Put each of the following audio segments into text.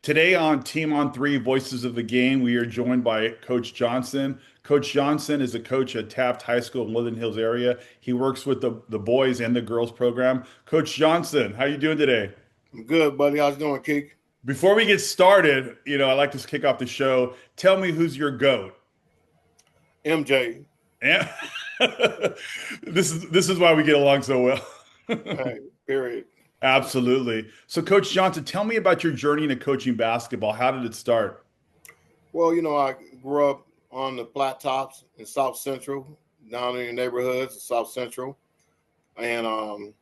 Today on Team on Three Voices of the Game, we are joined by Coach Johnson. Coach Johnson is a coach at Taft High School in Woodland Hills area. He works with the boys and the girls program. Coach Johnson, how you doing today? I'm good, buddy. How's it going, Kiki? Before we get started, I like to kick off the show. Tell me who's your GOAT. MJ. And this is why we get along so well. Hey, period. Absolutely. So, Coach Johnson, tell me about your journey into coaching basketball. How did it start? Well, I grew up on the flat tops in South Central, down in the neighborhoods of South Central, and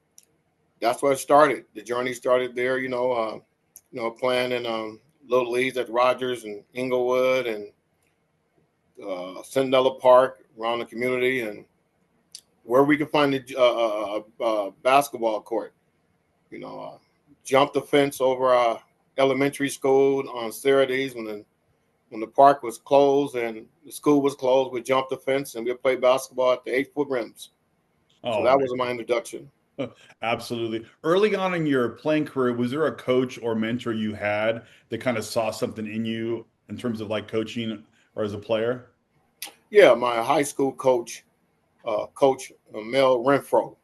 that's where it started. The journey started there. Playing in little leagues at Rogers and Inglewood and Centinela Park around the community, and where we could find a basketball court. Jumped the fence over our elementary school on Saturdays when the park was closed and the school was closed. We jumped the fence and we played basketball at the 8-foot rims. So Oh, that was my introduction. absolutely. Early on in your playing career, was there a coach or mentor you had that kind of saw something in you in terms of like coaching or as a player? Yeah, my high school coach, Coach Mel Renfro,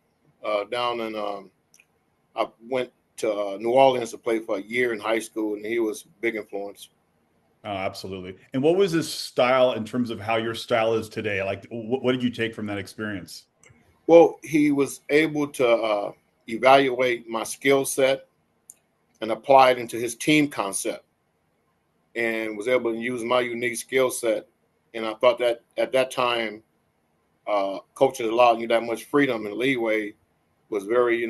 down in I went to New Orleans to play for a year in high school, and he was a big influence. Oh, absolutely. And what was his style in terms of how your style is today? Like, what did you take from that experience? Well, he was able to evaluate my skill set and apply it into his team concept, and was able to use my unique skill set. And I thought that at that time, coaches allowing you that much freedom and leeway was very,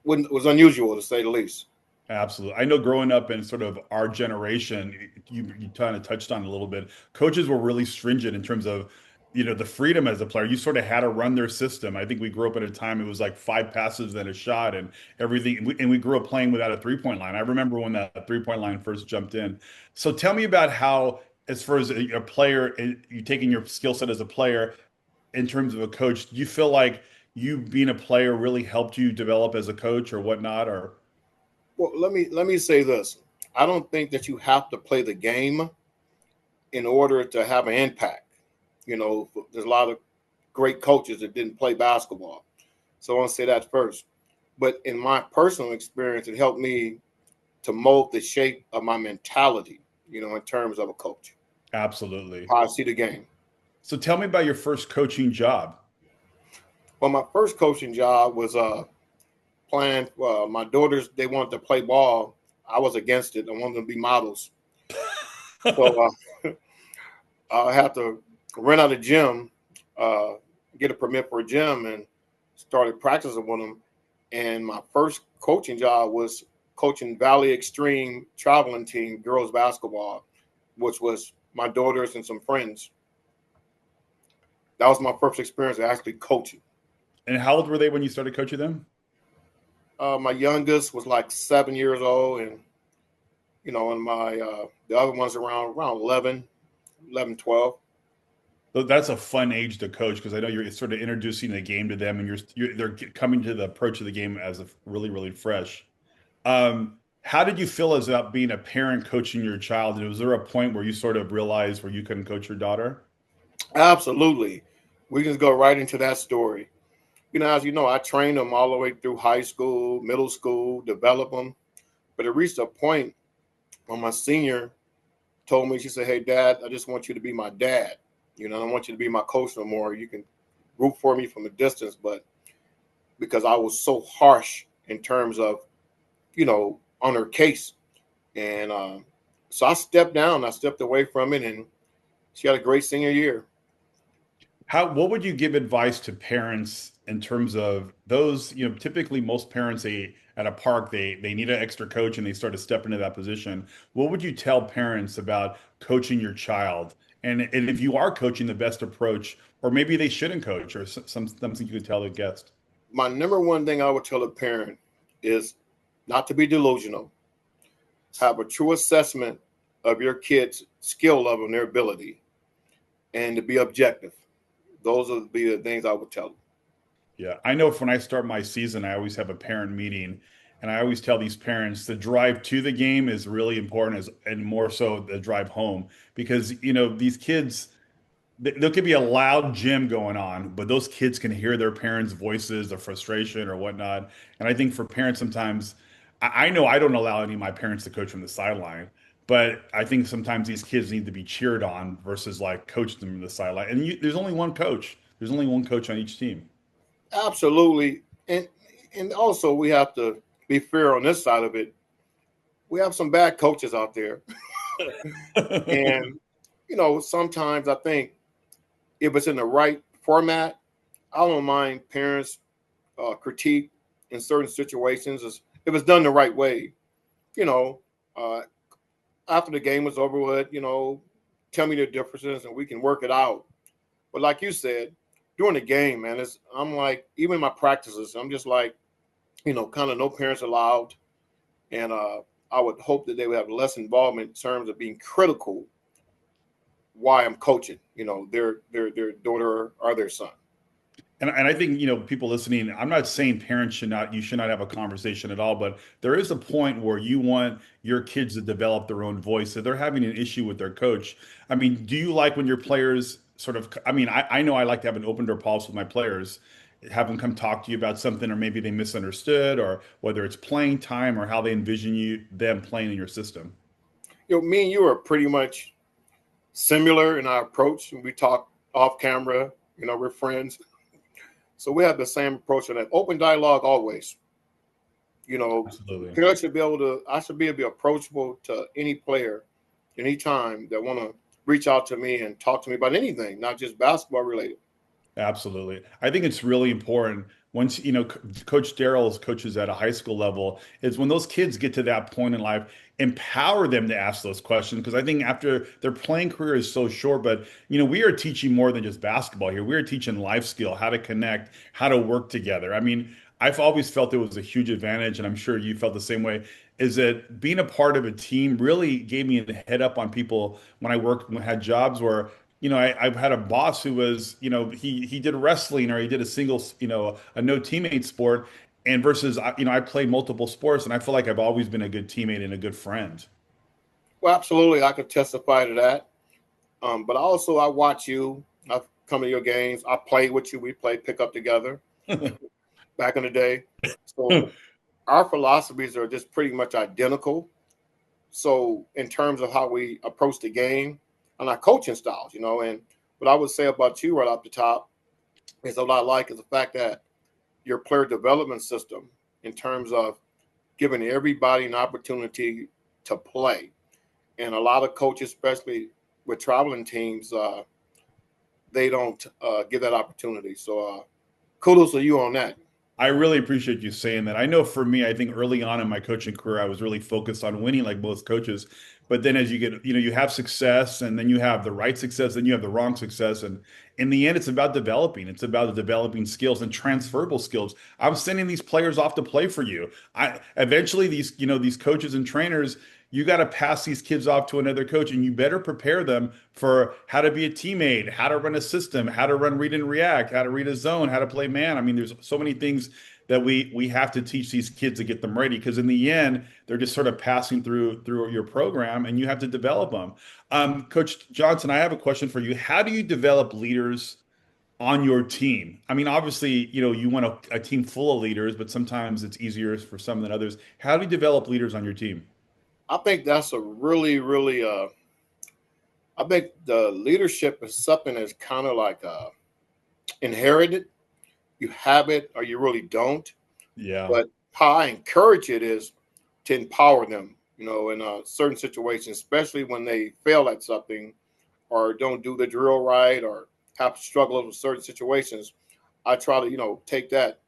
was unusual to say the least. Absolutely. I know growing up in sort of our generation, you kind of touched on it a little bit. Coaches were really stringent in terms of, the freedom as a player. You sort of had to run their system. I think we grew up at a time it was like five passes and a shot and everything. And we grew up playing without a three-point line. I remember when that three-point line first jumped in. So tell me about how, as far as a player, you taking your skill set as a player in terms of a coach, do you feel like you being a player really helped you develop as a coach or whatnot? Or Well, let me say this. I don't think that you have to play the game in order to have an impact. There's a lot of great coaches that didn't play basketball. So I want to say that first. But in my personal experience, it helped me to mold the shape of my mentality, in terms of a coach, absolutely. how I see the game. So tell me about your first coaching job. Well, my first coaching job was playing. My daughters, they wanted to play ball. I was against it. I wanted them to be models. So I had to rent out a gym, uh, get a permit for a gym, and started practicing with them. And my first coaching job was coaching Valley Extreme traveling team girls basketball, which was my daughters and some friends. That was my first experience actually coaching. And how old were they when you started coaching them? My youngest was like 7 years old, and my the other ones around 11, 11, 12. That's a fun age to coach because I know you're sort of introducing the game to them, and they're coming to the approach of the game as a really really fresh. How did you feel as about being a parent coaching your child? And was there a point where you sort of realized where you couldn't coach your daughter? Absolutely. We can go right into that story. As you know, I trained them all the way through high school, middle school, develop them. But it reached a point when my senior told me, she said, "Hey, Dad, I just want you to be my dad. I don't want you to be my coach no more. You can root for me from a distance." But because I was so harsh in terms of, on her case. And so I stepped down, I stepped away from it, and she had a great senior year. What would you give advice to parents in terms of those, typically most parents at a park they need an extra coach and they start to step into that position. What would you tell parents about coaching your child? And if you are coaching the best approach, or maybe they shouldn't coach, or something you could tell the guest. My number one thing I would tell a parent is not to be delusional, have a true assessment of your kid's skill level and their ability, and to be objective. Those would be the things I would tell them. Yeah, I know if when I start my season, I always have a parent meeting And I always tell these parents the drive to the game is really important, and more so the drive home, because these kids, there could be a loud gym going on, but those kids can hear their parents' voices, the frustration or whatnot. And I think for parents, sometimes I know I don't allow any of my parents to coach from the sideline, but I think sometimes these kids need to be cheered on versus like coach them from the sideline. And there's only one coach. There's only one coach on each team. Absolutely. And also we have to be fair on this side of it. We have some bad coaches out there. And sometimes I think if it's in the right format, I don't mind parents critique in certain situations if it's done the right way. You know, uh, After the game is over with, tell me the differences and we can work it out. But like you said, during the game, man, I'm like, even in my practices, I'm just like, kind of no parents allowed. And I would hope that they would have less involvement in terms of being critical why I'm coaching, their daughter or their son. And I think, people listening, I'm not saying parents you should not have a conversation at all, but there is a point where you want your kids to develop their own voice. If they're having an issue with their coach, I mean, do you like when your players sort of, I mean, I know I like to have an open door policy with my players, have them come talk to you about something, or maybe they misunderstood, or whether it's playing time or how they envision them playing in your system. Me and you are pretty much similar in our approach. We talk off camera, we're friends. So we have the same approach on that open dialogue always. Absolutely. Parents should be able to. I should be able to be approachable to any player, anytime that want to reach out to me and talk to me about anything, not just basketball related. Absolutely. I think it's really important once, Coach Darrell's coaches at a high school level is when those kids get to that point in life, empower them to ask those questions. Because I think after their playing career is so short, but, we are teaching more than just basketball here. We are teaching life skill, how to connect, how to work together. I mean, I've always felt it was a huge advantage, and I'm sure you felt the same way, is that being a part of a team really gave me a head up on people when I worked, when I had jobs where I've had a boss who was, he did wrestling, or he did a singles, a no teammate sport, and versus, I played multiple sports, and I feel like I've always been a good teammate and a good friend. Well, absolutely, I could testify to that. But also, I watch you. I've come to your games. I played with you. We played pickup together back in the day. So our philosophies are just pretty much identical. So in terms of how we approach the game and our coaching styles, and what I would say about you right off the top is what I like is the fact that your player development system, in terms of giving everybody an opportunity to play. And a lot of coaches, especially with traveling teams, they don't give that opportunity. So kudos to you on that. I really appreciate you saying that. I know for me, I think early on in my coaching career, I was really focused on winning like most coaches. But then as you get, you have success, and then you have the right success, then you have the wrong success. And in the end, it's about developing. It's about developing skills and transferable skills. I'm sending these players off to play for you. I eventually these coaches and trainers, you got to pass these kids off to another coach, and you better prepare them for how to be a teammate, how to run a system, how to run read and react, how to read a zone, how to play man. I mean, there's so many things that we have to teach these kids to get them ready, because in the end, they're just sort of passing through your program, and you have to develop them. Coach Johnson, I have a question for you. How do you develop leaders on your team? I mean, obviously, you want a team full of leaders, but sometimes it's easier for some than others. How do you develop leaders on your team? I think that's a really, really, I think the leadership is something that's kind of like inherited. You have it or you really don't. Yeah. But how I encourage it is to empower them, in certain situations, especially when they fail at something or don't do the drill right or have struggled with certain situations. I try to, take that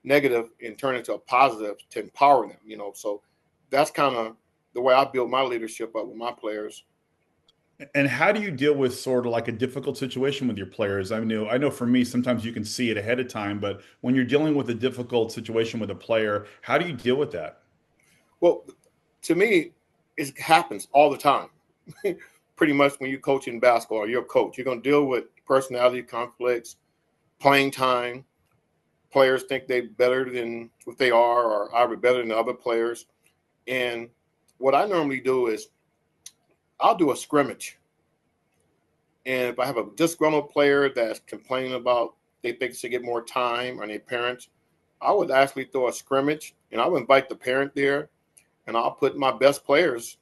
negative and turn it into a positive to empower them, So that's kind of the way I build my leadership up with my players. And how do you deal with sort of like a difficult situation with your players? I know for me, sometimes you can see it ahead of time, but when you're dealing with a difficult situation with a player, how do you deal with that? Well, to me, it happens all the time. Pretty much when you coach in basketball, you're a coach. You're going to deal with personality conflicts, playing time, players think they're better than what they are, or are better than the other players. And what I normally do is I'll do a scrimmage. And if I have a disgruntled player that's complaining about they think they should get more time, or their parents, I would actually throw a scrimmage, and I would invite the parent there, and I'll put my best players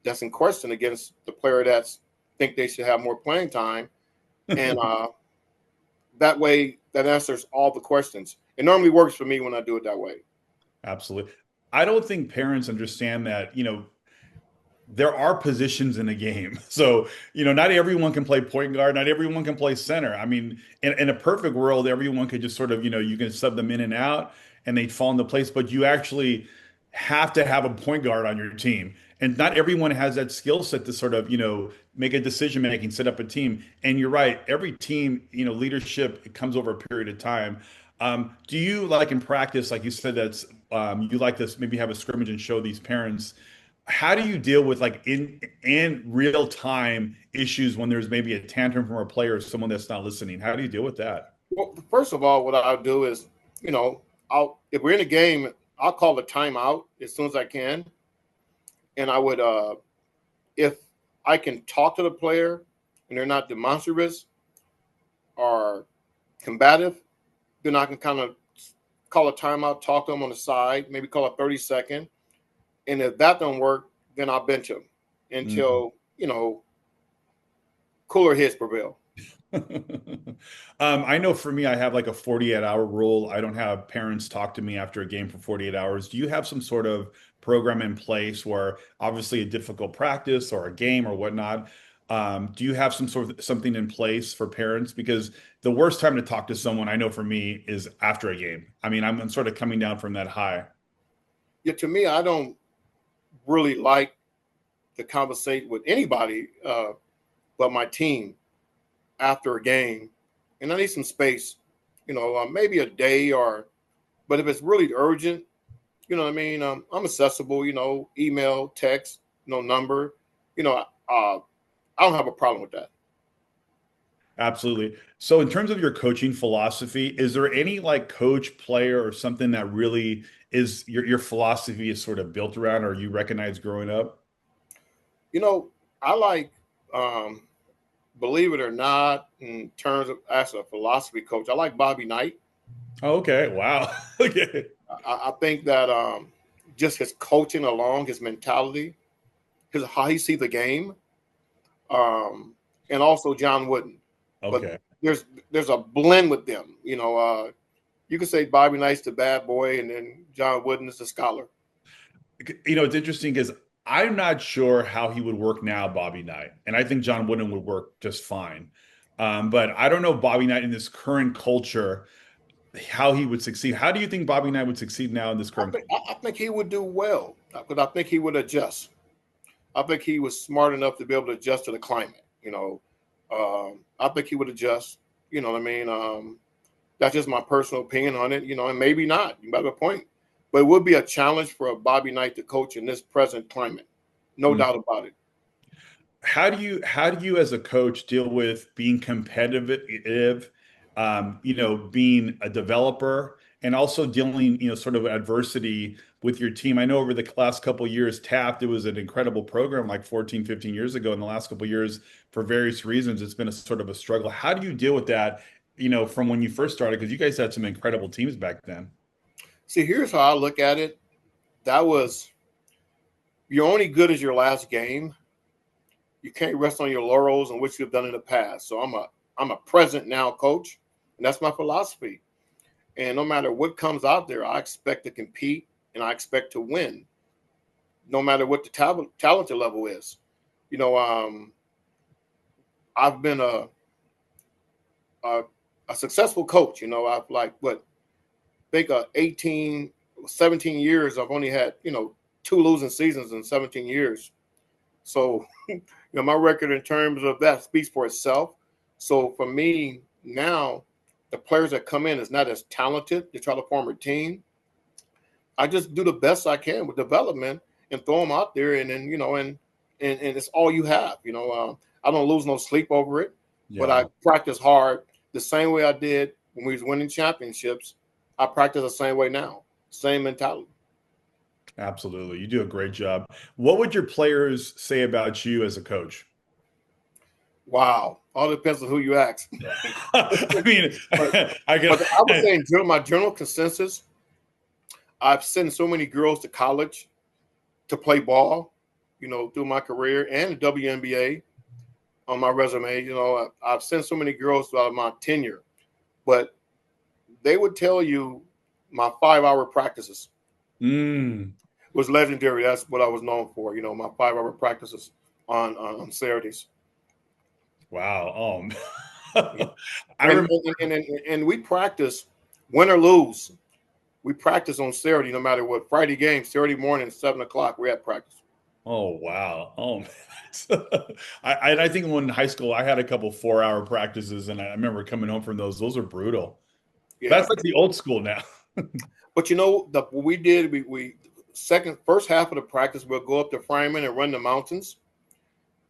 that's in question against the player that's think they should have more playing time, and that way that answers all the questions. It normally works for me when I do it that way. Absolutely. I don't think parents understand that, there are positions in a game. So, not everyone can play point guard, not everyone can play center. I mean, in a perfect world, everyone could just sort of, you can sub them in and out and they'd fall into place, but you actually have to have a point guard on your team. And not everyone has that skill set to sort of, make a decision making, set up a team. And you're right, every team, leadership, it comes over a period of time. Do you like in practice, like you said, you like to maybe have a scrimmage and show these parents how do you deal with like in real time issues when there's maybe a tantrum from a player or someone that's not listening? How do you deal with that? Well, first of all, what I'll do is, I'll if we're in a game, I'll call the timeout as soon as I can, and I would, if I can talk to the player and they're not demonstrative or combative, then I can kind of call a timeout, talk to them on the side, maybe call a 30-second. And if that don't work, then I'll bench him until, cooler heads prevail. I know for me, I have like a 48-hour rule. I don't have parents talk to me after a game for 48 hours. Do you have some sort of program in place where obviously a difficult practice or a game or whatnot? Do you have some sort of something in place for parents? Because the worst time to talk to someone, I know for me, is after a game. I mean, I'm sort of coming down from that high. Yeah, to me, I don't really like to conversate with anybody but my team after a game, and I need some space, maybe a day but if it's really urgent, you know what I mean, I'm accessible, email, text, number, I don't have a problem with that. Absolutely. So, in terms of your coaching philosophy, is there any like coach, player, or something that really is your philosophy is sort of built around or you recognize growing up? I like, um, believe it or not, in terms of as a philosophy coach, I like Bobby Knight. Oh, okay. Wow. Okay. I think that just his coaching along, his mentality, his how he sees the game, um, and also John Wooden. But Okay. there's a blend with them. You could say Bobby Knight's the bad boy, and then John Wooden is the scholar. It's interesting because I'm not sure how he would work now, Bobby Knight, and I think John Wooden would work just fine. But I don't know Bobby Knight in this current culture how he would succeed. How do you think Bobby Knight would succeed now in this I current think culture? I think he would do well, but I think he would adjust. I think he was smart enough to be able to adjust to the climate. I think he would adjust. You know what I mean? That's just my personal opinion on it. And maybe not. You have a point, but it would be a challenge for a Bobby Knight to coach in this present climate, no doubt about it. How do you as a coach deal with being competitive, being a developer and also dealing, sort of adversity with your team? I know over the last couple of years, Taft, it was an incredible program like 14, 15 years ago. In the last couple of years, for various reasons, it's been a sort of a struggle. How do you deal with that, from when you first started? Because you guys had some incredible teams back then. See, here's how I look at it. That was you're only good as your last game. You can't rest on your laurels and what you've done in the past. So I'm a present now coach, and that's my philosophy. And no matter what comes out there, I expect to compete and I expect to win, no matter what the talented level is. You know, I've been a, a successful coach. I've like what think 18, 17 years. I've only had two losing seasons in 17 years. So my record in terms of that speaks for itself. So for me now, the players that come in is not as talented. They try to form a team. I just do the best I can with development and throw them out there, and then and it's all you have. I don't lose no sleep over it, but Yeah. I practice hard the same way I did when we was winning championships. I practice the same way now, same mentality. Absolutely. You do a great job. What would your players say about you as a coach? Wow, all depends on who you ask. I mean, but I but I would can. say in general, my general consensus, I've sent so many girls to college to play ball, through my career and the WNBA on my resume. I've sent so many girls throughout my tenure, but they would tell you my 5 hour practices Mm, was legendary. That's what I was known for. My 5 hour practices on Saturdays. wow. Yeah. I And remember. and we practice, win or lose. We practice on Saturday, no matter what. Friday game, Saturday morning, 7 o'clock. We're at practice. Oh wow. Oh man. I think when in high school I had a couple 4 hour practices and I remember coming home from those. Those are brutal. Yeah, That's like the old school now. but what we did, we first half of the practice, we'll go up to Fryman and run the mountains.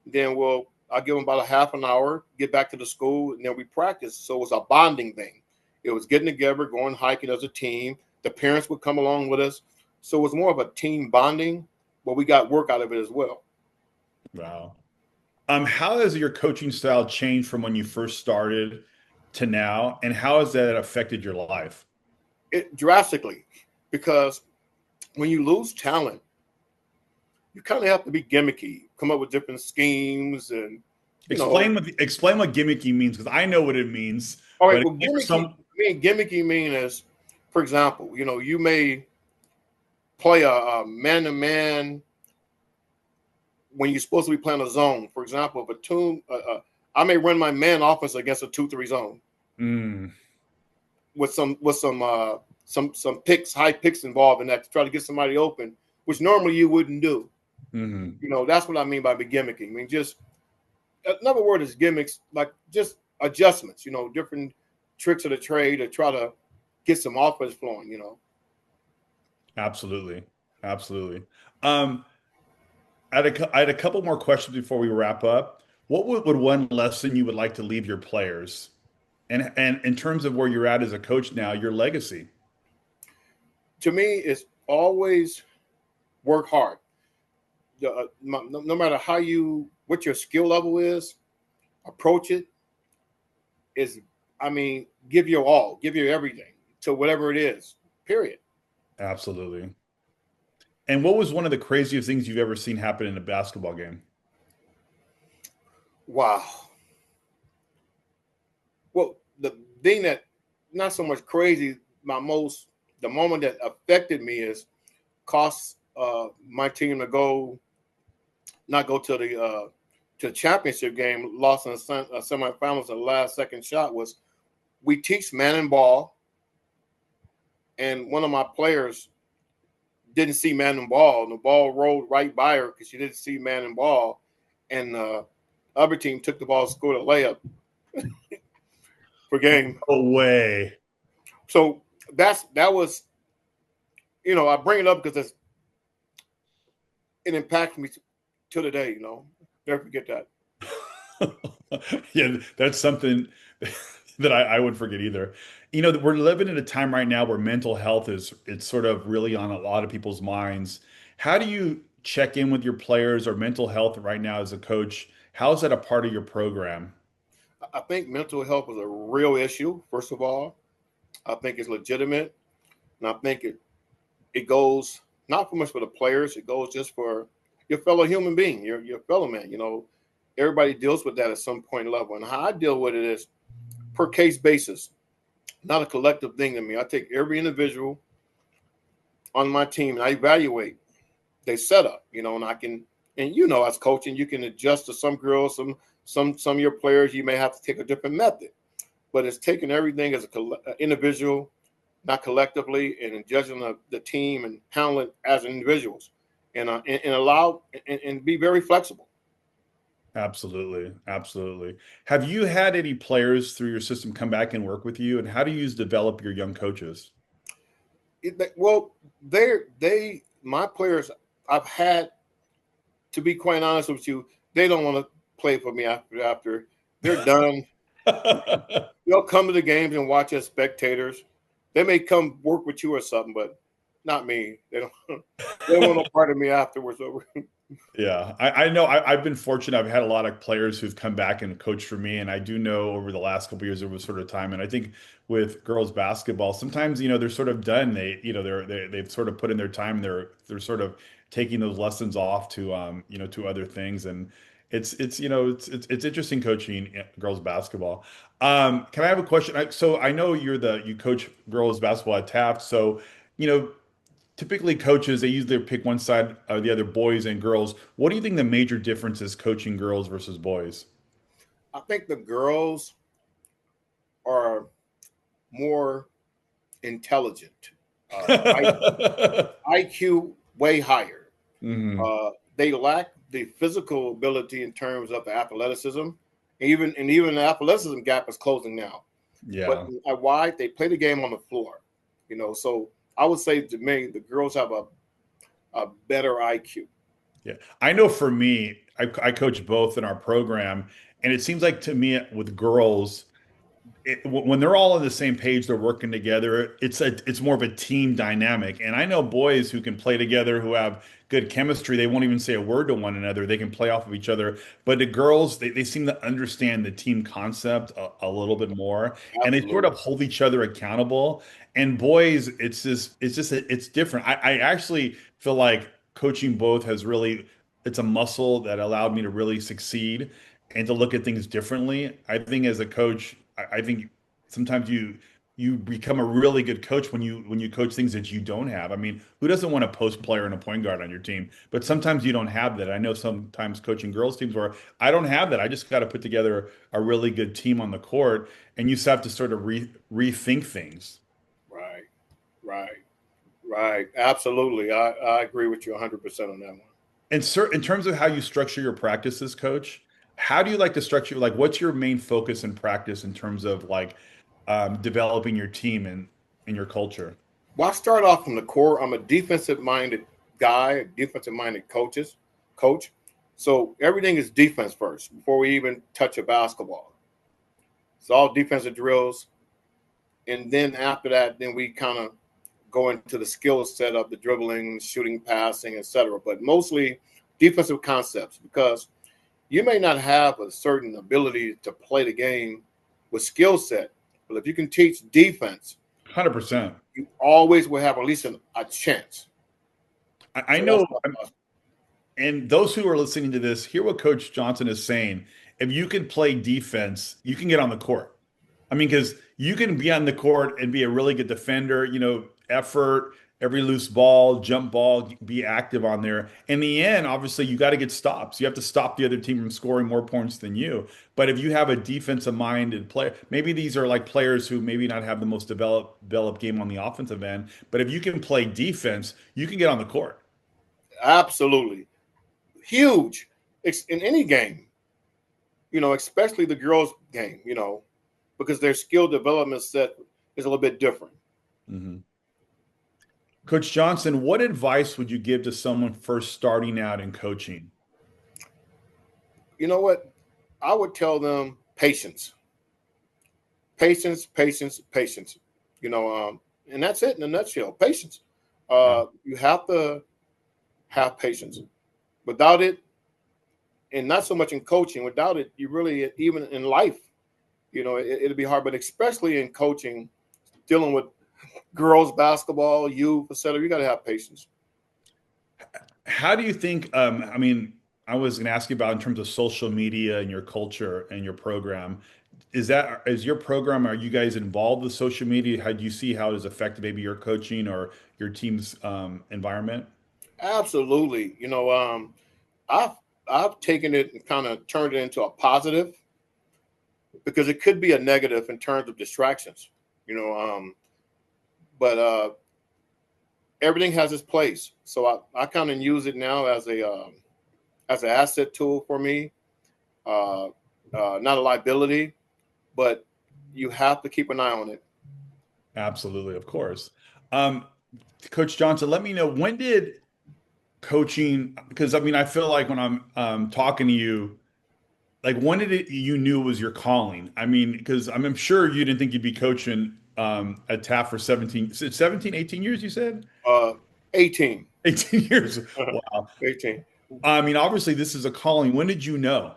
Then I'll give them about a half an hour, get back to the school, and then we practice. So it was a bonding thing. It was getting together, going hiking as a team. The parents would come along with us. So it was more of a team bonding, but we got work out of it as well. Wow. How has your coaching style changed from when you first started to now, and how has that affected your life? It drastically, because when you lose talent, you kind of have to be gimmicky, come up with different schemes, and you know. Explain what gimmicky means because I know what it means, All right, but well, for gimmicky some, gimmicky mean is, for example, you may play a man-to-man when you're supposed to be playing a zone. For example, if I may run my man offense against a 2-3 zone mm, with some picks, high picks involved in that to try to get somebody open, which normally you wouldn't do. mhm. That's what I mean by gimmicking. I mean, just another word is gimmicks, like just adjustments. Different tricks of the trade to try to get some offense flowing. Absolutely, absolutely. Um, I had a couple more questions before we wrap up. What would one lesson you would like to leave your players, and in terms of where you're at as a coach now, your legacy? To me, it's always work hard. No matter what your skill level is, approach it is, I mean, give your all, give your everything to whatever it is. Period. Absolutely. And what was one of the craziest things you've ever seen happen in a basketball game? Wow. Well, the thing that not so much crazy, the moment that affected me is cost my team to not go to the championship game, lost in the semifinals. The last second shot was, we teach man and ball, and one of my players didn't see man and ball, and the ball rolled right by her because she didn't see man and ball, and other team took the ball, scored a layup for game. No way. So that was, I bring it up because it impacts me to the day. Never forget that. Yeah, that's something that I would forget either. We're living in a time right now where mental health is it's sort of really on a lot of people's minds. How do you check in with your players or mental health right now as a coach? How is that a part of your program? I think mental health is a real issue. First of all, I think it's legitimate, and I think it goes not so much for the players. It goes just for your fellow human being, your fellow man. Everybody deals with that at some point level, and how I deal with it is per case basis, not a collective thing to me. I take every individual on my team and I evaluate their setup. And I can, and as coaching, you can adjust to some girls, some of your players. You may have to take a different method, but it's taking everything as a individual, not collectively, and judging the team and handling it as individuals, and allow and be very flexible. Absolutely. Absolutely. Have you had any players through your system come back and work with you? And how do you develop your young coaches? Well, my players, I've had, to be quite honest with you, they don't want to play for me after they're done. They'll come to the games and watch as spectators, They may come work with you or something, but not me. They don't. They don't want no part of me afterwards. Yeah, I know. I've been fortunate. I've had a lot of players who've come back and coached for me, and I do know over the last couple of years there was sort of time. And I think with girls basketball, sometimes they're sort of done. They've sort of put in their time. They're sort of taking those lessons off to to other things, and it's interesting coaching girls basketball. Can I have a question? So I know you coach girls basketball at Taft, so you know typically coaches they usually pick one side or the other, boys and girls. What do you think the major difference is coaching girls versus boys? I think the girls are more intelligent, IQ way higher. Hmm. They lack the physical ability in terms of the athleticism. Even the athleticism gap is closing now. But Yeah. why they play the game on the floor, So I would say to me, the girls have a better IQ. Yeah, I know for me, I coach both in our program, and it seems like to me with girls, when they're all on the same page, they're working together. It's more of a team dynamic. And I know boys who can play together, who have good chemistry. They won't even say a word to one another. They can play off of each other. But the girls, they seem to understand the team concept a little bit more, and they sort Absolutely. of hold each other accountable. And boys, it's different. I actually feel like coaching both has really it's a muscle that allowed me to really succeed and to look at things differently. I think as a coach, I think sometimes you become a really good coach when you coach things that you don't have. I mean, who doesn't want a post player and a point guard on your team? But sometimes you don't have that. I know sometimes coaching girls teams where I don't have that. I just got to put together a really good team on the court, and you just have to sort of rethink things. Right. Right. Right. Absolutely. I agree with you 100% on that one. And sir, in terms of how you structure your practices, coach, how do you like to structure, like, what's your main focus in practice in terms of like developing your team and your culture? Well, I start off from the core. I'm a defensive minded guy, defensive minded coach. So everything is defense first before we even touch a basketball. It's all defensive drills. And then after that, then we kind of go into the skill set of the dribbling, shooting, passing, etc. But mostly defensive concepts because you may not have a certain ability to play the game with skill set, but if you can teach defense, 100%. you always will have at least a chance. I So that's know, and those who are listening to this, hear what Coach Johnson is saying. If you can play defense, you can get on the court. I mean, because you can be on the court and be a really good defender, effort, every loose ball, jump ball, be active on there. In the end, obviously, you got to get stops. You have to stop the other team from scoring more points than you. But if you have a defensive minded player, maybe these are like players who maybe not have the most developed game on the offensive end. But if you can play defense, you can get on the court. absolutely huge in any game, especially the girls' game, because their skill development set is a little bit different. Mhm. Coach Johnson, what advice would you give to someone first starting out in coaching? You know what? I would tell them patience, patience, patience, patience. And that's it in a nutshell. Patience. Yeah. You have to have patience. Without it, and not so much in coaching, without it, you really even in life, it'll be hard. But especially in coaching, dealing with girls basketball, youth, etc., you got to have patience. How do you think, I mean, I was going to ask you about in terms of social media and your culture and your program. Is your program, are you guys involved with social media? How do you see how it has affected maybe your coaching or your team's environment? Absolutely. I've I've taken it and kind of turned it into a positive because it could be a negative in terms of distractions. You know, but everything has its place. So I kind of use it now as an asset tool for me, uh, not a liability, but you have to keep an eye on it. Absolutely, of course. Um, Coach Johnson, let me know, when did coaching, because I mean, I feel like when I'm talking to you, like when did you knew it was your calling? I mean, because I'm sure you didn't think you'd be coaching at Taft for 17, 18 years, you said? Uh, 18. 18 years. Wow. 18. I mean, obviously, this is a calling. When did you know?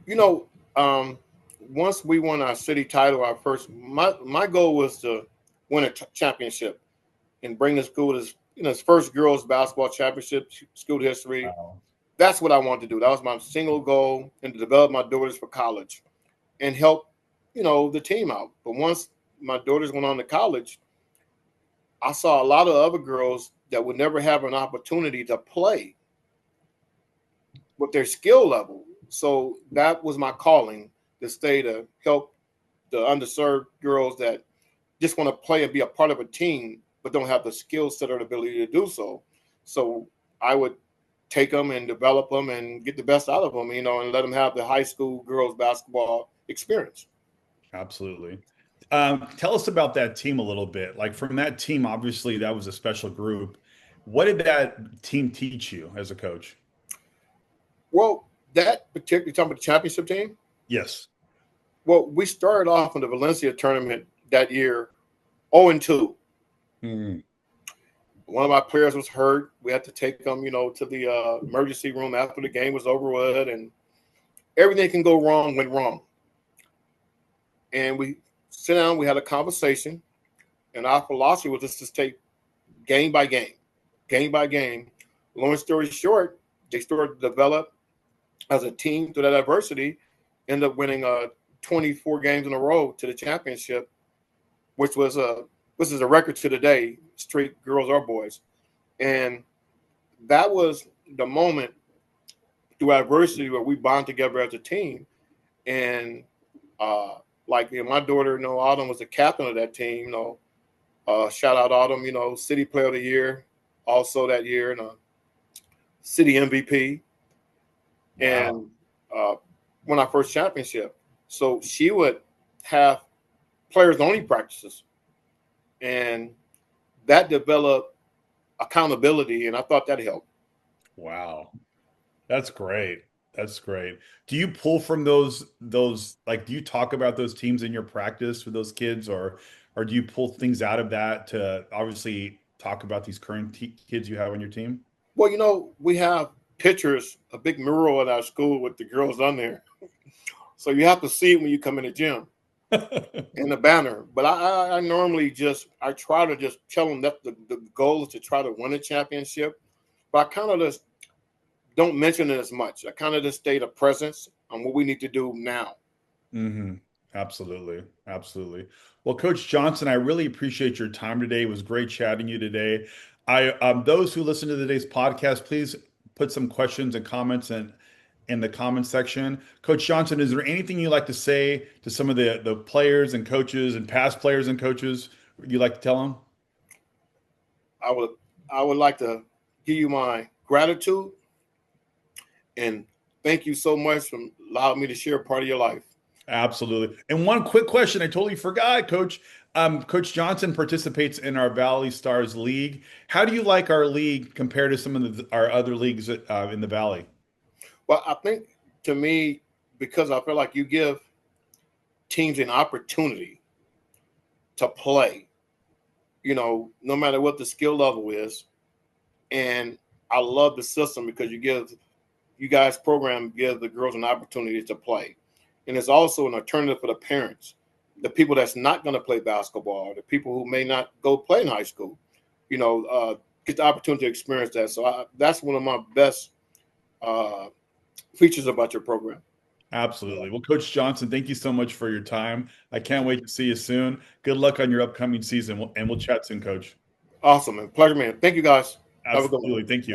You know, once we won our city title, our first, my goal was to win a championship and bring the school to its first girls basketball championship school history. Wow. That's what I wanted to do. That was my single goal, and to develop my daughters for college and help, the team out. But once my daughters went on to college, I saw a lot of other girls that would never have an opportunity to play with their skill level. So that was my calling, to stay to help the underserved girls that just want to play and be a part of a team, but don't have the skill set or the ability to do so. So I would take them and develop them and get the best out of them, and let them have the high school girls basketball experience. Absolutely. Tell us about that team a little bit. Like from that team, obviously that was a special group. What did that team teach you as a coach? Well, that particular talking about the championship team. Yes. Well, we started off in the Valencia tournament that year 0-2. Mm. One of our players was hurt. We had to take them, to the emergency room after the game was over with, and everything can go wrong went wrong. And we sit down, we had a conversation, and our philosophy was just to take game by game, game by game. Long story short, they started to develop as a team through that adversity, ended up winning 24 games in a row to the championship, which was this is a record to today, straight girls or boys. And that was the moment through adversity where we bond together as a team. And my daughter, Autumn was the captain of that team. Shout out Autumn, City Player of the Year, also that year, and City MVP, Wow. and won our first championship. So she would have players only practices, and that developed accountability, and I thought that helped. Wow. That's great. That's great. Do you pull from those like do you talk about those teams in your practice with those kids or do you pull things out of that to obviously talk about these current kids you have on your team? Well, we have pictures, a big mural at our school with the girls on there. So you have to see it when you come in the gym, in the banner. But I normally I try to just tell them that the goal is to try to win a championship. But I kind of just don't mention it as much. I kind of just state a presence on what we need to do now. Hmm. Absolutely. Absolutely. Well, Coach Johnson, I really appreciate your time today. It was great chatting you today. Those who listen to today's podcast, please put some questions and comments in the comment section. Coach Johnson, is there anything you'd like to say to some of the players and coaches and past players and coaches you'd like to tell them? I would I would like to give you my gratitude and thank you so much for allowing me to share a part of your life. Absolutely. And one quick question I totally forgot, Coach. Coach Johnson participates in our Valley Stars League. How do you like our league compared to some of our other leagues in the Valley? Well, I think, to me, because I feel like you give teams an opportunity to play, no matter what the skill level is. And I love the system because you guys program give the girls an opportunity to play. And it's also an alternative for the parents, the people that's not going to play basketball, the people who may not go play in high school, get the opportunity to experience that. So that's one of my best uh, features about your program. Absolutely. Well, Coach Johnson, thank you so much for your time. I can't wait to see you soon. Good luck on your upcoming season, and we'll chat soon, Coach. Awesome, and pleasure, man. Thank you, guys. Have a good one. Absolutely. Thank you.